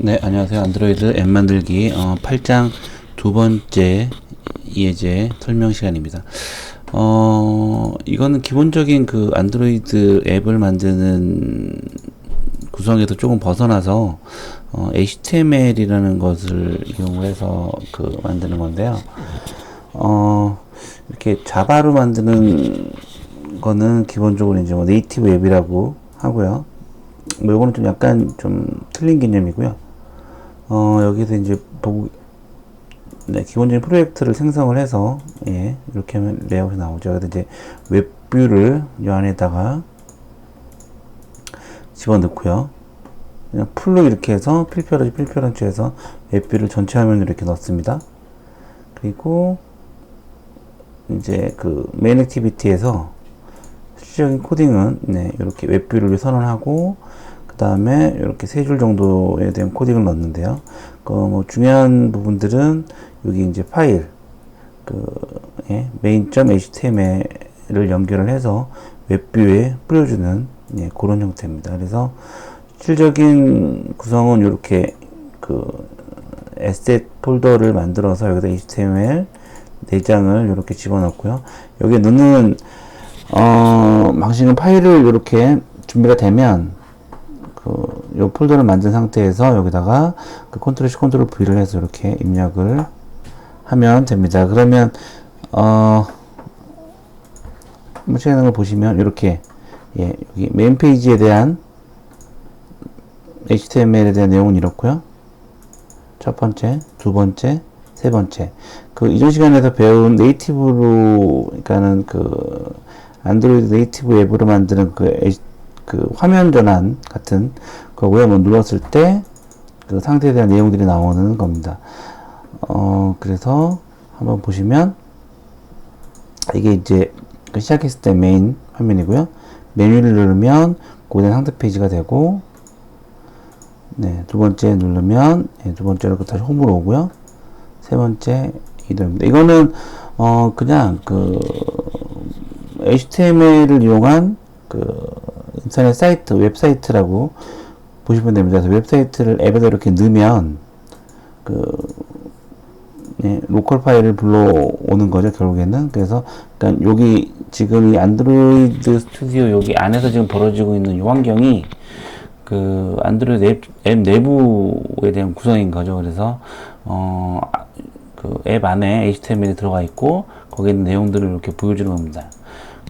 네, 안녕하세요. 안드로이드 앱 만들기 8장 두 번째 예제 설명 시간입니다. 이거는 기본적인 그 안드로이드 앱을 만드는 구성에서 조금 벗어나서 HTML이라는 것을 이용해서 그 만드는 건데요. 이렇게 자바로 만드는 거는 기본적으로 이제 뭐 네이티브 앱이라고 하고요. 뭐 요거는 좀 약간 좀 틀린 개념이고요. 여기서 이제 보고, 네, 기본적인 프로젝트를 생성을 해서, 예, 이렇게 하면 레이아웃이 나오죠. 그래서 이제 웹뷰를 이 안에다가 집어넣고요. 그냥 풀로 이렇게 해서 필표런치 해서 웹뷰를 전체 화면으로 이렇게 넣습니다. 그리고 이제 그 메인 액티비티에서 실질적인 코딩은, 네, 이렇게 웹뷰를 선언하고, 그 다음에 이렇게 세 줄 정도에 대한 코딩을 넣는데요. 뭐 중요한 부분들은 여기 이제 파일, 예, main.html을 연결을 해서 웹뷰에 뿌려주는, 예, 그런 형태입니다. 그래서 실질적인 구성은 이렇게 에셋 폴더를 만들어서 여기다 HTML 4장을 이렇게 집어넣고요. 여기에 넣는 방식은 파일을 이렇게 준비가 되면 요 폴더를 만든 상태에서 여기다가 컨트롤 C, 컨트롤 V를 해서 이렇게 입력을 하면 됩니다. 그러면 실행하는 걸 보시면 이렇게, 예, 여기 메인 페이지에 대한 HTML에 대한 내용은 이렇고요. 첫 번째, 두 번째, 세 번째. 이전 시간에서 배운 네이티브로, 그러니까는 안드로이드 네이티브 앱으로 만드는 화면 전환 같은 거고요. 뭐 눌렀을 때 상태에 대한 내용들이 나오는 겁니다. 그래서 한번 보시면 이게 이제 시작했을 때 메인 화면이고요. 메뉴를 누르면 고된 상태 페이지가 되고, 네, 두 번째 누르면, 예, 두 번째로 다시 홈으로 오고요. 세 번째 이동입니다. 이거는 그냥 HTML을 이용한 인터넷 사이트, 웹사이트라고 보시면 됩니다. 그래서 웹사이트를 앱에다 이렇게 넣으면 예, 로컬 파일을 불러오는 거죠, 결국에는. 그래서 그러니까 여기 지금 이 안드로이드 스튜디오 여기 안에서 지금 벌어지고 있는 이 환경이 안드로이드 앱 내부에 대한 구성인 거죠. 그래서 앱 안에 HTML이 들어가 있고 거기에 있는 내용들을 이렇게 보여주는 겁니다.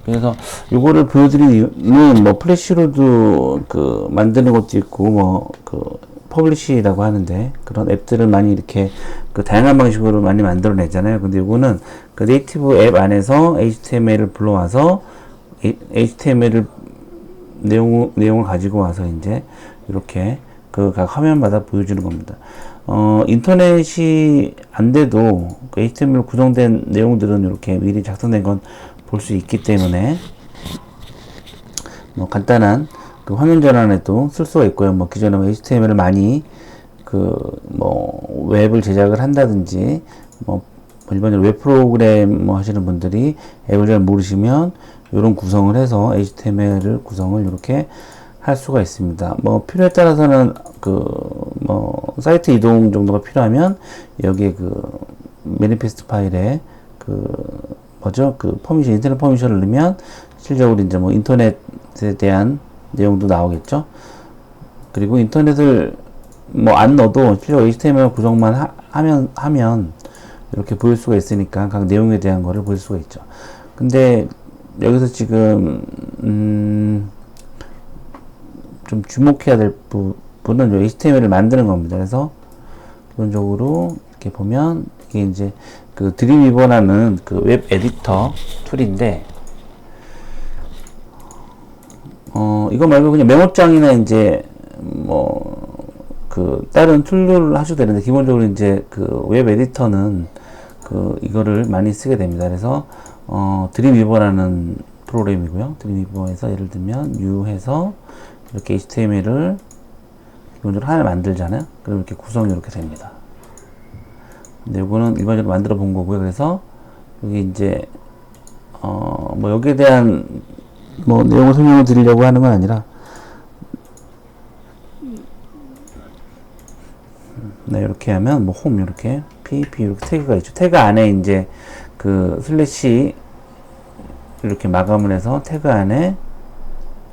그래서 요거를 보여드리는 뭐 플래시로도 만드는 것도 있고 퍼블리시라고 하는데 그런 앱들을 많이 이렇게 다양한 방식으로 많이 만들어내잖아요. 근데 요거는 네이티브 앱 안에서 HTML을 불러와서 HTML을 내용을 가지고 와서 이제 이렇게 각 화면마다 보여주는 겁니다. 인터넷이 안 돼도 HTML 구성된 내용들은 이렇게 미리 작성된 건 볼 수 있기 때문에 간단한 화면 전환에도 쓸 수가 있고요. 기존에 HTML을 많이 웹을 제작을 한다든지 일반적으로 웹 프로그램 하시는 분들이 앱을 잘 모르시면 이런 구성을 해서 HTML 구성을 이렇게 할 수가 있습니다. 필요에 따라서는 사이트 이동 정도가 필요하면 여기에 매니페스트 파일에 퍼미션, 인터넷 퍼미션을 넣으면 실질적으로 이제 인터넷에 대한 내용도 나오겠죠. 그리고 인터넷을 안 넣어도 실제로 HTML 구성만 하면 이렇게 보일 수가 있으니까 각 내용에 대한 거를 볼 수가 있죠. 근데 여기서 지금 좀 주목해야 될 부분은 HTML을 만드는 겁니다. 그래서 기본적으로 이렇게 보면 이게 이제 드림위버라는 웹 에디터 툴인데 이거 말고 그냥 메모장이나 이제 다른 툴을 하셔도 되는데 기본적으로 이제 웹 에디터는 이거를 많이 쓰게 됩니다. 그래서 드림위버라는 프로그램이고요. 드림위버에서 예를 들면 new 해서 이렇게 HTML을 기본적으로 하나 만들잖아요. 그럼 이렇게 구성이 이렇게 됩니다. 근데 이거는 일반적으로 만들어 본 거고요. 그래서 여기 이제 여기에 대한 내용을 설명을 드리려고 하는 건 아니라 네, 이렇게 하면 뭐 홈 이렇게 PEP 이렇게 태그가 있죠. 태그 안에 이제 그 슬래시 이렇게 마감을 해서 태그 안에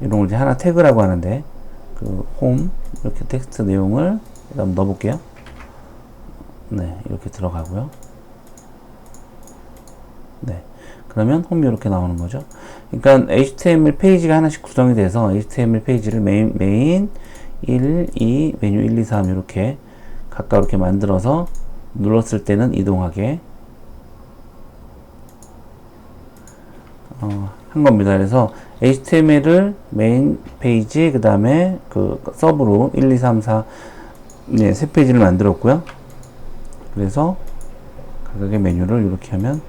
이런 걸 이제 하나 태그라고 하는데 그 홈 이렇게 텍스트 내용을 한번 넣어볼게요. 네, 이렇게 들어가고요. 네, 그러면 홈이 이렇게 나오는 거죠. 그러니까 HTML 페이지가 하나씩 구성이 돼서 HTML 페이지를 메인 1, 2, 메뉴 1, 2, 3 이렇게 가까우게 만들어서 눌렀을 때는 이동하게 한 겁니다. 그래서 HTML을 메인 페이지 그 다음에 그 서브로 1, 2, 3, 4 네, 세 페이지를 만들었고요. 그래서 각각의 메뉴를 이렇게 하면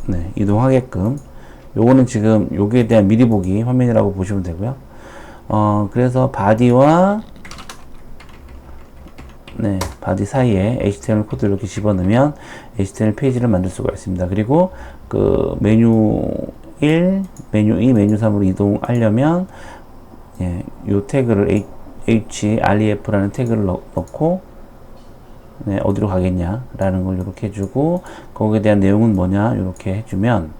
네, 이동하게끔 요거는 지금 요기에 대한 미리 보기 화면이라고 보시면 되고요. 그래서 바디와 네, 바디 사이에 HTML 코드 이렇게 집어넣으면 HTML 페이지를 만들 수가 있습니다. 그리고 그 메뉴 1, 메뉴 2, 메뉴 3으로 이동하려면 예, 요 태그를 href라는 태그를 넣고 네, 어디로 가겠냐 라는 걸 이렇게 해주고 거기에 대한 내용은 뭐냐 이렇게 해주면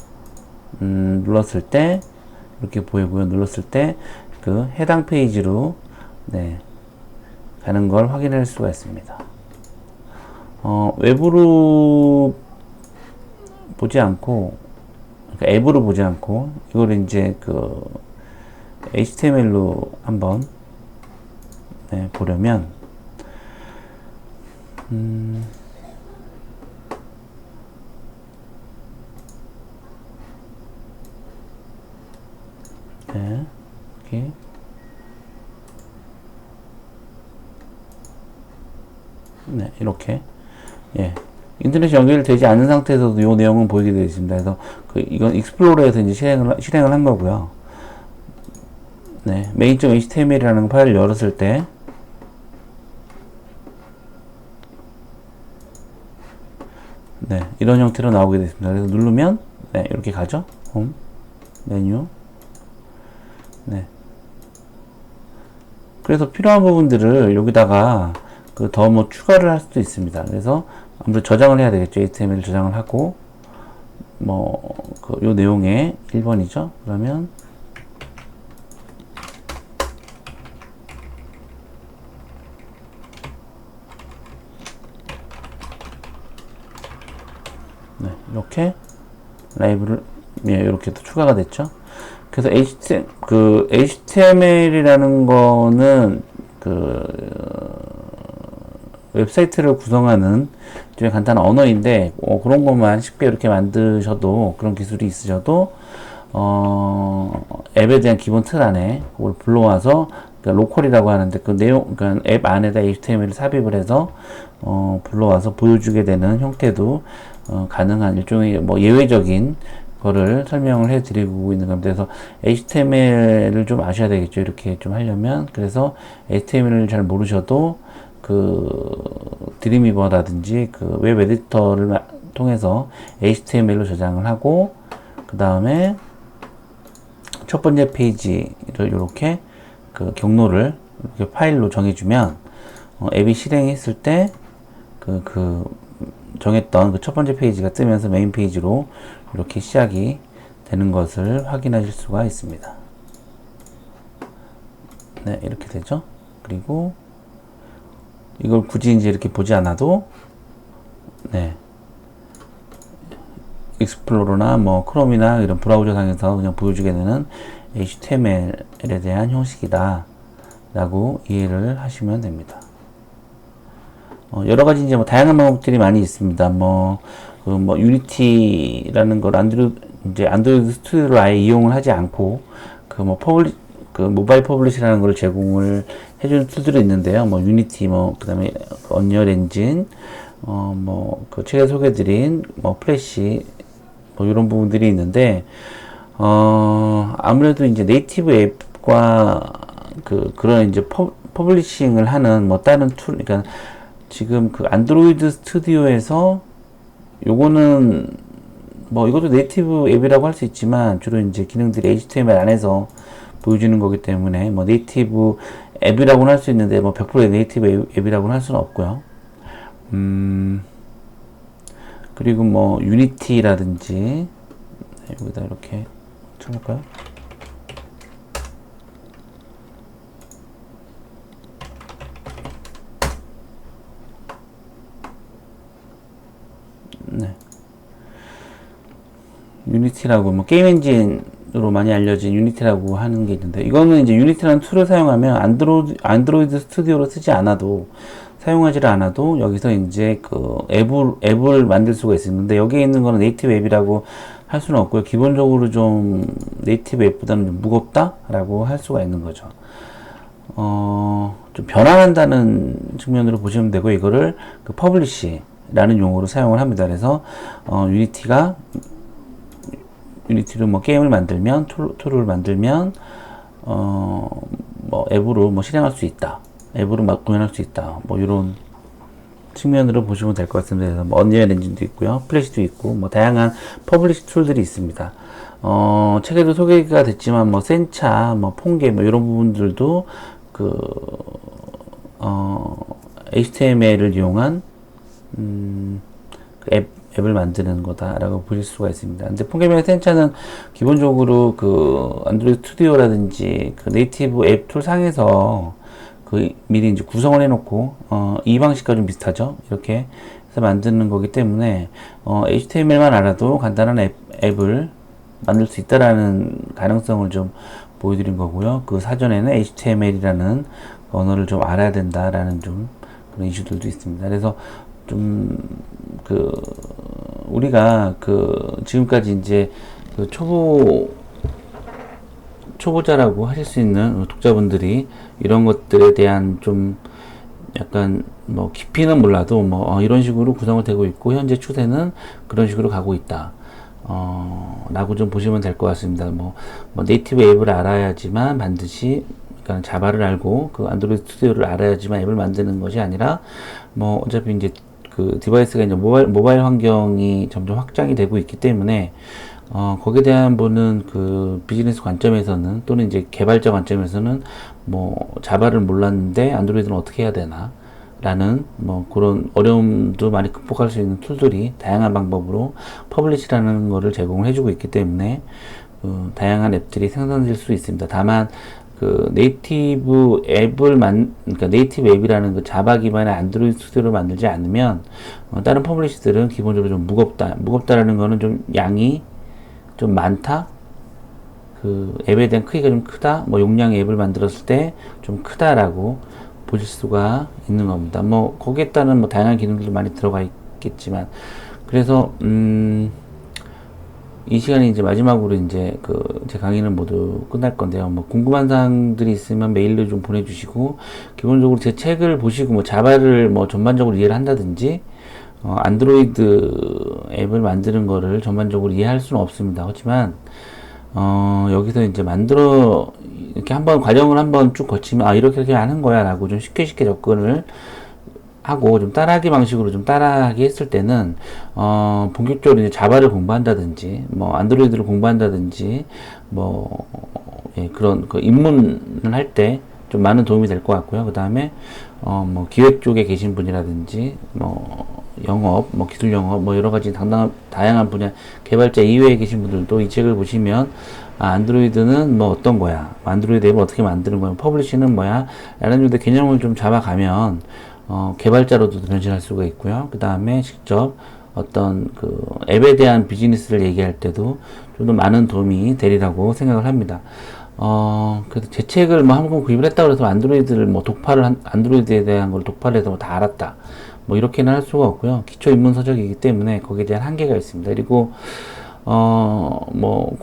눌렀을 때 이렇게 보이고요. 눌렀을 때 그 해당 페이지로 네, 가는 걸 확인할 수가 있습니다. 외부로 보지 않고 그러니까 앱으로 보지 않고 이걸 이제 그 HTML로 한번 네, 보려면 네, 이렇게 네, 이렇게 예. 인터넷이 연결되지 않은 상태에서도 이 내용은 보이게 되어 있습니다. 그래서 이건 익스플로러에서 이제 실행을 한 거고요. 네, main.html이라는 파일을 열었을 때 네, 이런 형태로 나오게 되습니다. 그래서 누르면 네, 이렇게 가죠. 홈, 메뉴. 네. 그래서 필요한 부분들을 여기다가 더 뭐 추가를 할 수도 있습니다. 그래서 아무래도 저장을 해야 되겠죠. HTML 저장을 하고 요 내용의 1번이죠. 그러면 네, 이렇게 라이브를 예, 이렇게 또 추가가 됐죠. 그래서 HTML이라는 거는 웹사이트를 구성하는 좀 간단한 언어인데 그런 것만 쉽게 이렇게 만드셔도 그런 기술이 있으셔도 앱에 대한 기본 틀 안에 그걸 불러와서 그러니까 로컬이라고 하는데 그 내용 그러니까 앱 안에다 HTML을 삽입을 해서 불러와서 보여주게 되는 형태도 가능한 일종의 뭐 예외적인 거를 설명을 해 드리고 있는 겁니다. 그래서 HTML을 좀 아셔야 되겠죠. 이렇게 좀 하려면. 그래서 HTML을 잘 모르셔도 드림위버라든지 웹 에디터를 통해서 HTML로 저장을 하고 그 다음에 첫 번째 페이지를 이렇게 경로를 이렇게 파일로 정해주면 앱이 실행했을 때 정했던 첫 번째 페이지가 뜨면서 메인 페이지로 이렇게 시작이 되는 것을 확인하실 수가 있습니다. 네, 이렇게 되죠. 그리고 이걸 굳이 이제 이렇게 보지 않아도 네, 익스플로러나 뭐 크롬이나 이런 브라우저 상에서 그냥 보여주게 되는 HTML에 대한 형식이다 라고 이해를 하시면 됩니다. 여러 가지 이제 뭐 다양한 방법들이 많이 있습니다. 유니티라는 걸 안드로이드 스튜디오를 아예 이용을 하지 않고 모바일 퍼블리시라는 걸 제공을 해주는 툴들이 있는데요. 유니티, 그 다음에 언리얼 엔진, 최근 소개드린 플래시, 이런 부분들이 있는데, 아무래도 이제 네이티브 앱과 그런 이제 퍼블리싱을 하는 다른 툴, 그러니까 지금 안드로이드 스튜디오에서 요거는 이것도 네이티브 앱이라고 할 수 있지만 주로 이제 기능들이 HTML 안에서 보여주는 거기 때문에 네이티브 앱이라고는 할 수 있는데 뭐 100% 네이티브 앱이라고는 할 수는 없고요. 그리고 뭐 유니티라든지 여기다 이렇게 쳐볼까요? 네. 유니티라고 뭐 게임 엔진으로 많이 알려진 유니티라고 하는 게 있는데, 이거는 이제 유니티라는 툴을 사용하면 안드로이드 스튜디오로 쓰지 않아도, 사용하지를 않아도 여기서 이제 그 앱을 만들 수가 있습니다. 여기에 있는 거는 네이티브 앱이라고 할 수는 없고요. 기본적으로 좀 네이티브 앱보다는 좀 무겁다라고 할 수가 있는 거죠. 좀 변환한다는 측면으로 보시면 되고, 이거를 그 퍼블리시라는 용어로 사용을 합니다. 그래서 유니티로 뭐 게임을 만들면, 툴을 만들면 뭐 앱으로 뭐 실행할 수 있다, 앱으로 막 구현할 수 있다, 뭐 이런 측면으로 보시면 될 것 같습니다. 그래서 뭐 언리얼 엔진도 있고요, 플래시도 있고, 뭐 다양한 퍼블리시 툴들이 있습니다. 책에도 소개가 됐지만 뭐 센차, 뭐 폰게, 뭐 이런 부분들도 그 HTML을 이용한 앱을 만드는 거다라고 보실 수가 있습니다. 근데 폰게임이나 센차는 기본적으로 그 안드로이드 스튜디오라든지 그 네이티브 앱 툴 상에서 그 미리 이제 구성을 해놓고 이 방식과 좀 비슷하죠. 이렇게 해서 만드는 거기 때문에 HTML만 알아도 간단한 앱을 만들 수 있다라는 가능성을 좀 보여드린 거고요. 그 사전에는 HTML이라는 언어를 좀 알아야 된다라는 좀 그런 이슈들도 있습니다. 그래서 좀 우리가 지금까지 이제 그 초보자라고 하실 수 있는 독자분들이 이런 것들에 대한 좀 약간 뭐 깊이는 몰라도 뭐 이런 식으로 구성이 되고 있고, 현재 추세는 그런 식으로 가고 있다 라고 좀 보시면 될 것 같습니다. 뭐 네이티브 앱을 알아야지만 반드시, 그러니까 자바를 알고 그 안드로이드 스튜디오를 알아야지만 앱을 만드는 것이 아니라, 뭐 어차피 이제 그 디바이스가 이제 모바일 환경이 점점 확장이 되고 있기 때문에 거기에 대한 보는 그 비즈니스 관점에서는, 또는 이제 개발자 관점에서는 뭐 자바를 몰랐는데 안드로이드는 어떻게 해야 되나 라는 뭐 그런 어려움도 많이 극복할 수 있는 툴들이 다양한 방법으로 퍼블리시라는 거를 제공을 해주고 있기 때문에 다양한 앱들이 생성될 수 있습니다. 다만 그 네이티브 그러니까 네이티브 앱이라는 그 자바 기반의 안드로이드 스튜디오를 만들지 않으면 다른 퍼블리시들은 기본적으로 좀 무겁다라는 거는 좀 양이 좀 많다, 그 앱에 대한 크기가 좀 크다, 뭐 용량의 앱을 만들었을 때 좀 크다라고 보실 수가 있는 겁니다. 뭐 거기에 따른 뭐 다양한 기능들도 많이 들어가 있겠지만, 그래서 이 시간이 이제 마지막으로 이제 제 강의는 모두 끝날 건데요. 뭐 궁금한 사항들이 있으면 메일로 좀 보내주시고, 기본적으로 제 책을 보시고 뭐 자바를 뭐 전반적으로 이해를 한다든지 안드로이드 앱을 만드는 거를 전반적으로 이해할 수는 없습니다. 하지만 여기서 이제 이렇게 과정을 한번 쭉 거치면 이렇게 하는 거야 라고 좀 쉽게 접근을 하고, 좀 따라하기 방식으로 좀 따라하기 했을 때는 본격적으로 이제 자바를 공부한다든지 뭐 안드로이드를 공부한다든지 뭐 그런 입문을 할 때 좀 많은 도움이 될 것 같고요. 그 다음에 뭐 기획 쪽에 계신 분이라든지 뭐 영업, 뭐 기술 영업, 뭐 여러 가지 다양한 분야 개발자 이외에 계신 분들도 이 책을 보시면 안드로이드는 뭐 어떤 거야, 안드로이드 앱을 어떻게 만드는 거야, 퍼블리시는 뭐야 라는 정도 개념을 좀 잡아가면 개발자로도 변신할 수가 있고요. 그 다음에 직접 어떤 그 앱에 대한 비즈니스를 얘기할 때도 좀 더 많은 도움이 되리라고 생각을 합니다. 그래서 제 책을 뭐 한 권 구입을 했다고 해서 안드로이드를 뭐 안드로이드에 대한 걸 독파를 해서 뭐 다 알았다, 뭐 이렇게는 할 수가 없고요. 기초 입문 서적이기 때문에 거기에 대한 한계가 있습니다. 그리고 뭐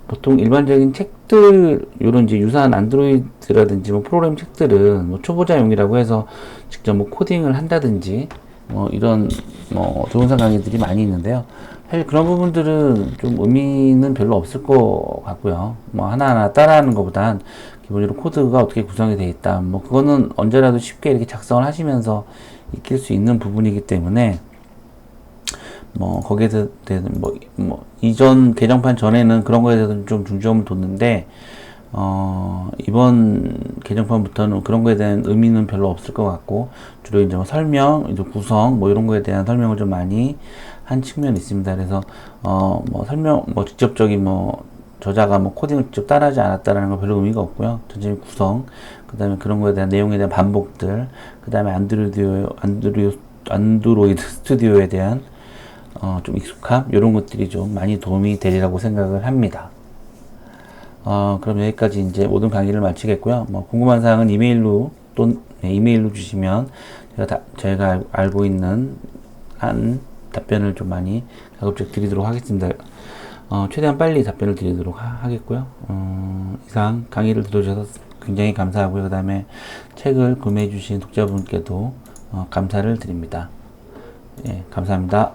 보통 일반적인 책들, 요런 이제 유사한 안드로이드라든지 뭐 프로그램 책들은 뭐 초보자용이라고 해서 직접 뭐 코딩을 한다든지 뭐 이런 뭐 동영상 강의들이 많이 있는데요. 사실 그런 부분들은 좀 의미는 별로 없을 것 같고요. 뭐 하나하나 따라하는 것보단 기본적으로 코드가 어떻게 구성이 되어 있다, 뭐 그거는 언제라도 쉽게 이렇게 작성을 하시면서 익힐 수 있는 부분이기 때문에, 뭐 거기에 대해서 뭐 이전 개정판 전에는 그런 거에 대해서 좀 중점을 뒀는데 이번 개정판부터는 그런 거에 대한 의미는 별로 없을 것 같고, 주로 이제 뭐 설명, 이제 구성, 뭐 이런 거에 대한 설명을 좀 많이 한 측면이 있습니다. 그래서, 뭐 설명, 뭐 직접적인 뭐, 저자가 뭐 코딩을 직접 따라하지 않았다라는 건 별로 의미가 없고요. 전체적인 구성, 그 다음에 그런 거에 대한 내용에 대한 반복들, 그 다음에 안드로이드 스튜디오에 대한 좀 익숙함, 이런 것들이 좀 많이 도움이 되리라고 생각을 합니다. 그럼 여기까지 이제 모든 강의를 마치겠고요. 뭐 궁금한 사항은 이메일로 이메일로 주시면 제가 알고 있는 한 답변을 좀 많이 가급적 드리도록 하겠습니다. 최대한 빨리 답변을 드리도록 하겠고요. 이상 강의를 들어주셔서 굉장히 감사하고요. 그 다음에 책을 구매해 주신 독자분께도 감사를 드립니다. 예, 감사합니다.